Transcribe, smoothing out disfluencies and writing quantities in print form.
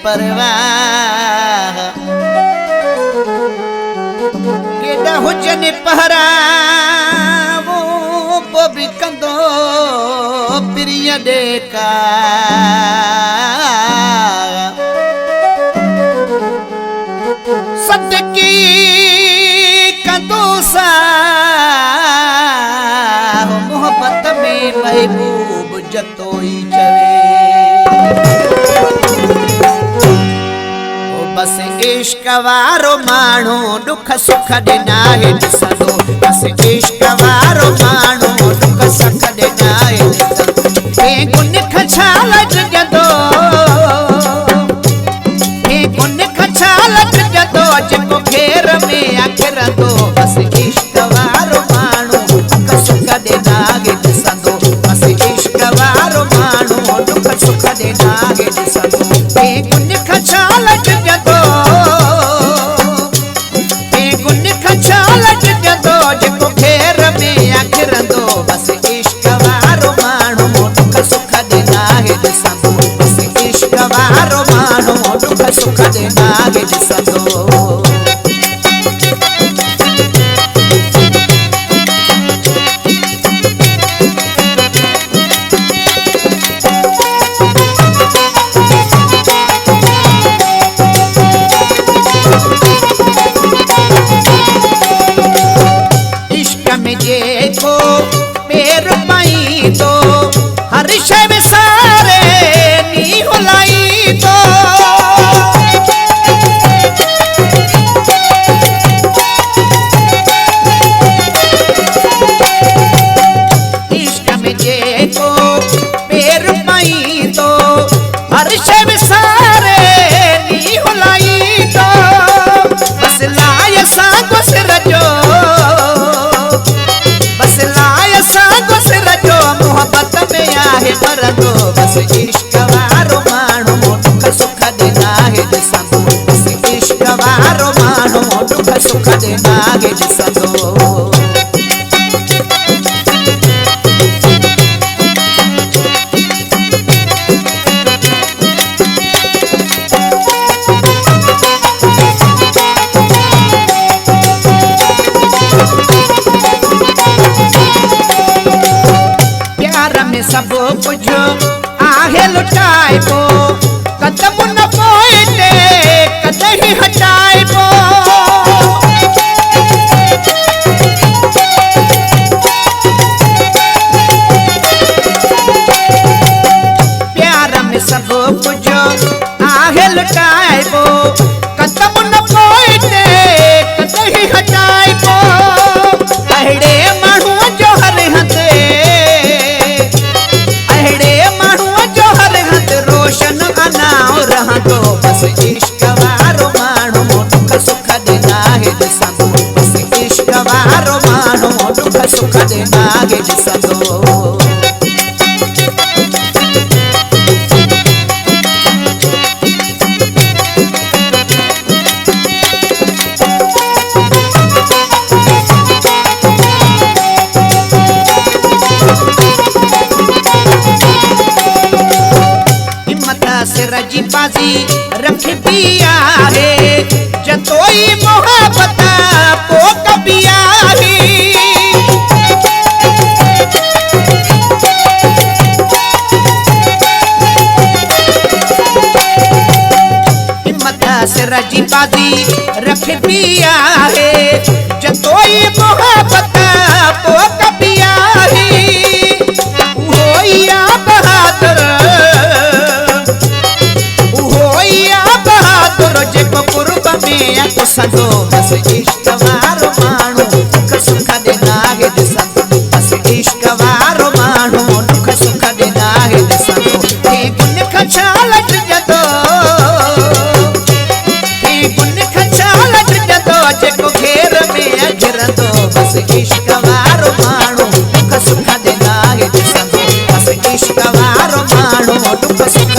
परवाह केड़ा हुजन पहरावो बोबी कंदो प्रिय देखा सदकी कंदो सा मोहब्बत में महबूब जतोई चवे बस इश्क वारो माण्हू दुख सुख ॾिना है ॾिसंदो बस इश्क वारो माण्हू दुख सुख ॾिना है ॾिसंदो गुन खछाल जॻंदो गुन खछाल जॻंदो जेको घेर में अखरंदो बस इश्क वारो माण्हू दुख सुख ॾिना है ॾिसंदो बस इश्क वारो माण्हू दुख सुख ॾिना है ॾिसंदो गुन खछाल सुख देना है ॾिसंदो इश्क में जेको पैर पाई तो हर शइ में सारे नी हुलाई तो बस इश्क वारो माण्हू दुख सुख ॾिना है ॾिसंदो बस इश्क वारो माण्हू दुख सुख ॾिना है ॾिसंदो प्यार में सब कुछ आहे लुटाइबो कदम न पोइते कदही हटाइबो प्यार में सब कुछ आहे लुटाइबो कदम न पोइते कदही हटाइबो अहिड़े माण्हू जो हर हंधि बस इश्क वारो माण्हू दुख सुख ॾिना है ॾिसंदो बस इश्क वारो माण्हू दुख सुख ॾिना है ॾिसंदो सिर जी बाजी रखबी आहे जतोई मोहब्बत पोक भी आहे हिम्मत सिर जी बाजी रखबी आहे जतोई मोहब्बत पोक भी आहे होया बहादुर ॾिसंदो बस इश्क वारो माण्हू दुख सुख ॾिना है ॾिसंदो बस इश्क वारो माण्हू दुख सुख ॾिना है ॾिसंदो इश्क वारो माण्हू दुख सुख दे नाहे ॾिसंदो बस इश्क वारो माण्हू दुख सुख